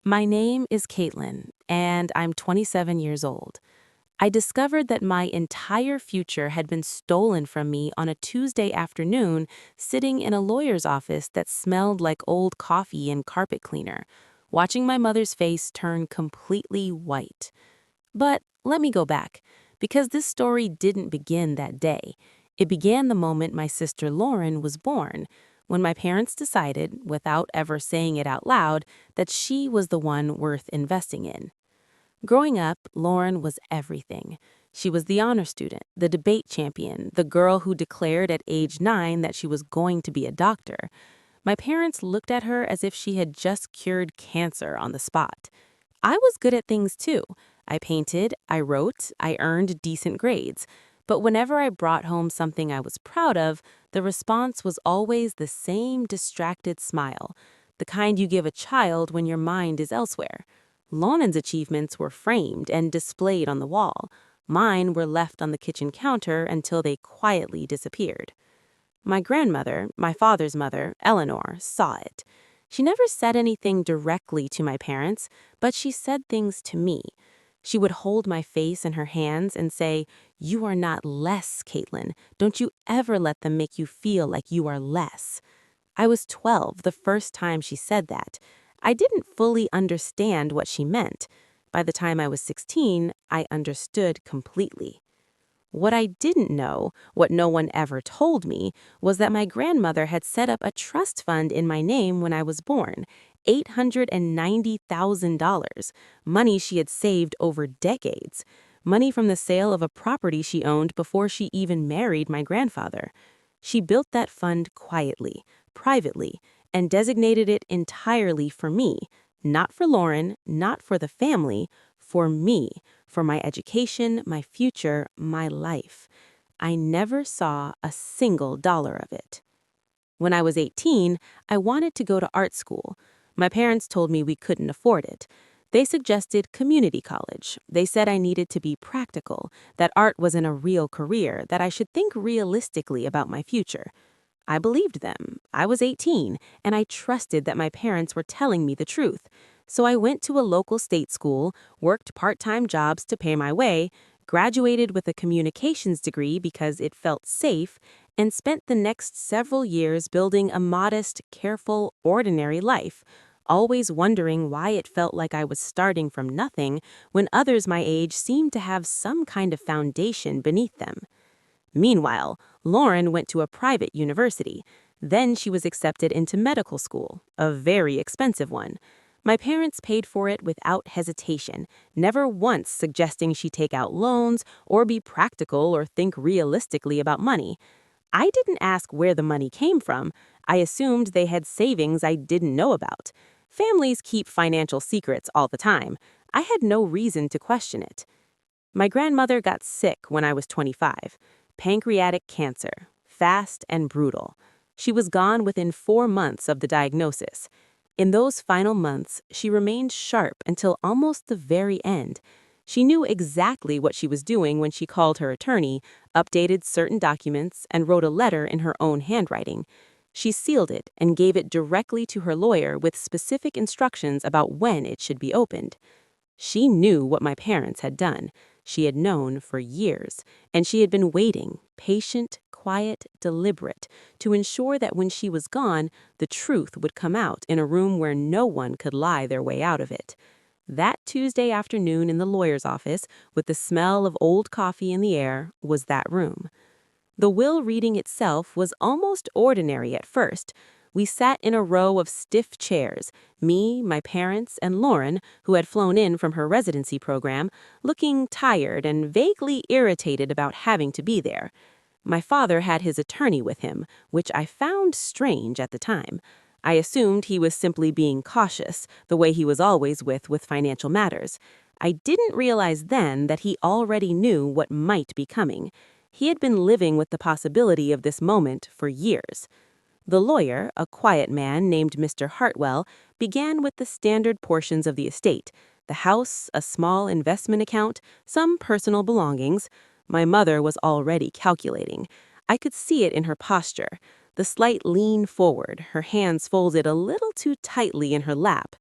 My name is Caitlin, and I'm 27 years old. I discovered that my entire future had been stolen from me on a Tuesday afternoon, sitting in a lawyer's office that smelled like old coffee and carpet cleaner, watching my mother's face turn completely white. But let me go back, because this story didn't begin that day. It began the moment my sister Lauren was born, when my parents decided, without ever saying it out loud, that she was the one worth investing in. Growing up, Lauren was everything. She was the honor student, the debate champion, the girl who declared at age 9 that she was going to be a doctor. My parents looked at her as if she had just cured cancer on the spot. I was good at things too. I painted, I wrote, I earned decent grades. But whenever I brought home something I was proud of, the response was always the same distracted smile, the kind you give a child when your mind is elsewhere. Lauren's achievements were framed and displayed on the wall. Mine were left on the kitchen counter until they quietly disappeared. My grandmother, my father's mother, Eleanor, saw it. She never said anything directly to my parents, but she said things to me. She would hold my face in her hands and say, "You are not less, Caitlin. Don't you ever let them make you feel like you are less." I was 12 the first time she said that. I didn't fully understand what she meant. By the time I was 16, I understood completely. What I didn't know, what no one ever told me, was that my grandmother had set up a trust fund in my name when I was born, $890,000, money she had saved over decades, money from the sale of a property she owned before she even married my grandfather. She built that fund quietly, privately, and designated it entirely for me, not for Lauren, not for the family, for me, for my education, my future, my life. I never saw a single dollar of it. When I was 18, I wanted to go to art school. My parents told me we couldn't afford it. They suggested community college. They said I needed to be practical, that art wasn't a real career, that I should think realistically about my future. I believed them. I was 18, and I trusted that my parents were telling me the truth. So I went to a local state school, worked part-time jobs to pay my way, graduated with a communications degree because it felt safe, and spent the next several years building a modest, careful, ordinary life, always wondering why it felt like I was starting from nothing when others my age seemed to have some kind of foundation beneath them. Meanwhile, Lauren went to a private university. Then she was accepted into medical school, a very expensive one. My parents paid for it without hesitation, never once suggesting she take out loans or be practical or think realistically about money. I didn't ask where the money came from. I assumed they had savings I didn't know about. Families keep financial secrets all the time. I had no reason to question it. My grandmother got sick when I was 25. Pancreatic cancer, fast and brutal. She was gone within 4 months of the diagnosis. In those final months, she remained sharp until almost the very end. She knew exactly what she was doing when she called her attorney, updated certain documents, and wrote a letter in her own handwriting. She sealed it and gave it directly to her lawyer with specific instructions about when it should be opened. She knew what my parents had done. She had known for years, and she had been waiting, patient, quiet, deliberate, to ensure that when she was gone, the truth would come out in a room where no one could lie their way out of it. That Tuesday afternoon in the lawyer's office, with the smell of old coffee in the air, was that room. The will reading itself was almost ordinary at first. We sat in a row of stiff chairs, me, my parents, and Lauren, who had flown in from her residency program, looking tired and vaguely irritated about having to be there. My father had his attorney with him, which I found strange at the time. I assumed he was simply being cautious, the way he was always with financial matters. I didn't realize then that he already knew what might be coming. He had been living with the possibility of this moment for years. The lawyer, a quiet man named Mr. Hartwell, began with the standard portions of the estate: the house, a small investment account, some personal belongings. My mother was already calculating. I could see it in her posture, the slight lean forward, her hands folded a little too tightly in her lap.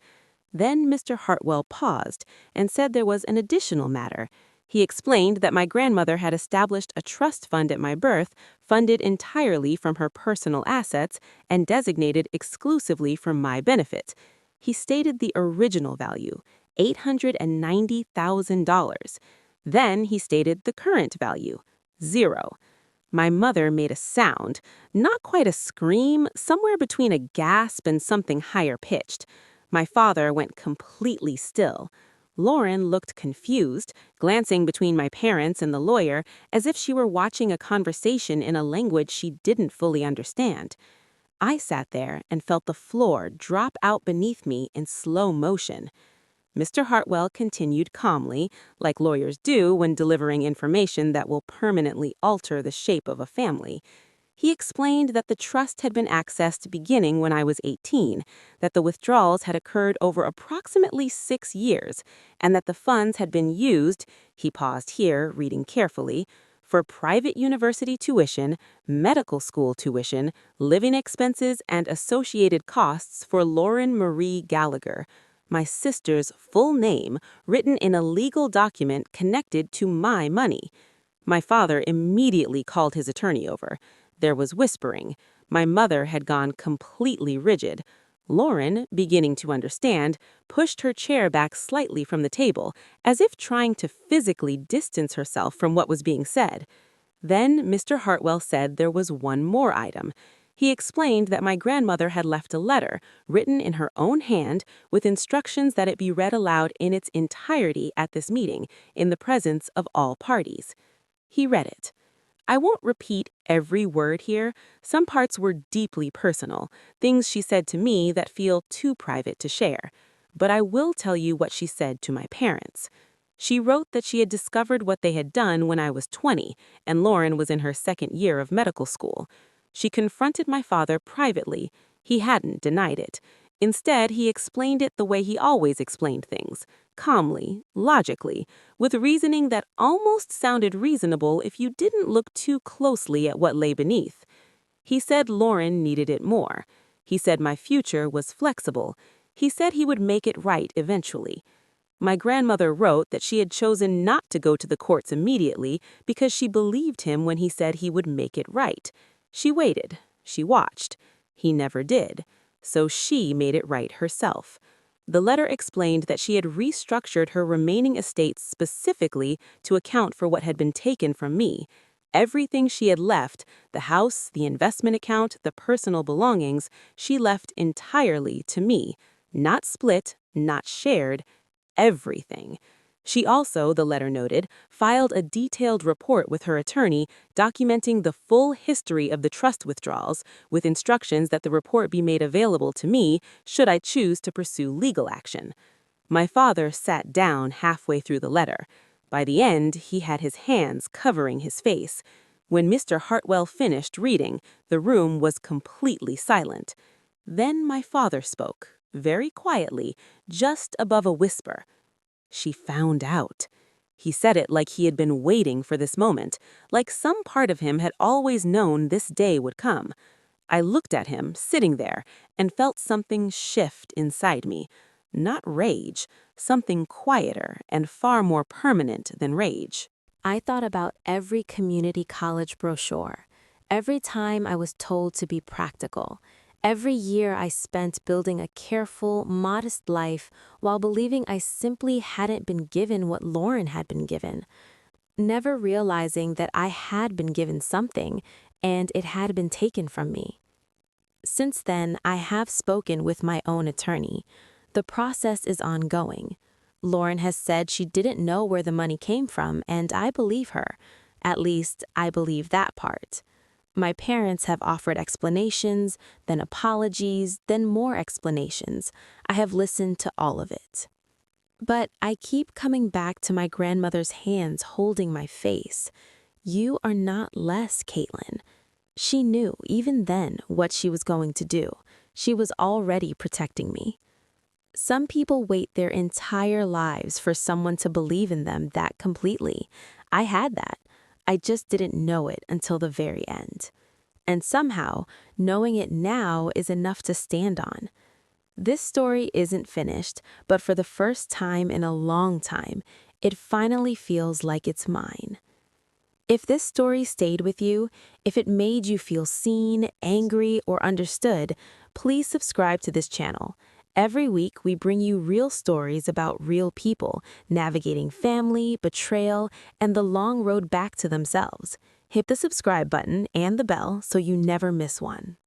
Then Mr. Hartwell paused and said there was an additional matter. He explained that my grandmother had established a trust fund at my birth, funded entirely from her personal assets and designated exclusively for my benefit. He stated the original value, $890,000. Then he stated the current value, 0. My mother made a sound, not quite a scream, somewhere between a gasp and something higher pitched. My father went completely still. Lauren looked confused, glancing between my parents and the lawyer as if she were watching a conversation in a language she didn't fully understand. I sat there and felt the floor drop out beneath me in slow motion. Mr. Hartwell continued calmly, like lawyers do when delivering information that will permanently alter the shape of a family. He explained that the trust had been accessed beginning when I was 18, that the withdrawals had occurred over approximately 6 years, and that the funds had been used, he paused here, reading carefully, for private university tuition, medical school tuition, living expenses, and associated costs for Lauren Marie Gallagher, my sister's full name written in a legal document connected to my money. My father immediately called his attorney over. There was whispering. My mother had gone completely rigid. Lauren, beginning to understand, pushed her chair back slightly from the table, as if trying to physically distance herself from what was being said. Then Mr. Hartwell said there was one more item. He explained that my grandmother had left a letter, written in her own hand, with instructions that it be read aloud in its entirety at this meeting, in the presence of all parties. He read it. I won't repeat every word here. Some parts were deeply personal, things she said to me that feel too private to share. But I will tell you what she said to my parents. She wrote that she had discovered what they had done when I was 20, and Lauren was in her second year of medical school. She confronted my father privately. He hadn't denied it. Instead, he explained it the way he always explained things, calmly, logically, with reasoning that almost sounded reasonable if you didn't look too closely at what lay beneath. He said Lauren needed it more. He said my future was flexible. He said he would make it right eventually. My grandmother wrote that she had chosen not to go to the courts immediately because she believed him when he said he would make it right. She waited. She watched. He never did. So she made it right herself. The letter explained that she had restructured her remaining estates specifically to account for what had been taken from me. Everything she had left, the house, the investment account, the personal belongings, she left entirely to me. Not split, not shared, everything. She also, the letter noted, filed a detailed report with her attorney documenting the full history of the trust withdrawals, with instructions that the report be made available to me should I choose to pursue legal action. My father sat down halfway through the letter. By the end, he had his hands covering his face. When Mr. Hartwell finished reading, the room was completely silent. Then my father spoke, very quietly, just above a whisper. She found out. He said it like he had been waiting for this moment, like some part of him had always known this day would come. I looked at him, sitting there, and felt something shift inside me. Not rage, something quieter and far more permanent than rage. I thought about every community college brochure, every time I was told to be practical, every year I spent building a careful, modest life while believing I simply hadn't been given what Lauren had been given, never realizing that I had been given something and it had been taken from me. Since then, I have spoken with my own attorney. The process is ongoing. Lauren has said she didn't know where the money came from, and I believe her. At least, I believe that part. My parents have offered explanations, then apologies, then more explanations. I have listened to all of it. But I keep coming back to my grandmother's hands holding my face. You are not less, Caitlin. She knew, even then, what she was going to do. She was already protecting me. Some people wait their entire lives for someone to believe in them that completely. I had that. I just didn't know it until the very end. And somehow, knowing it now is enough to stand on. This story isn't finished, but for the first time in a long time, it finally feels like it's mine. If this story stayed with you, if it made you feel seen, angry, or understood, please subscribe to this channel. Every week, we bring you real stories about real people navigating family, betrayal, and the long road back to themselves. Hit the subscribe button and the bell so you never miss one.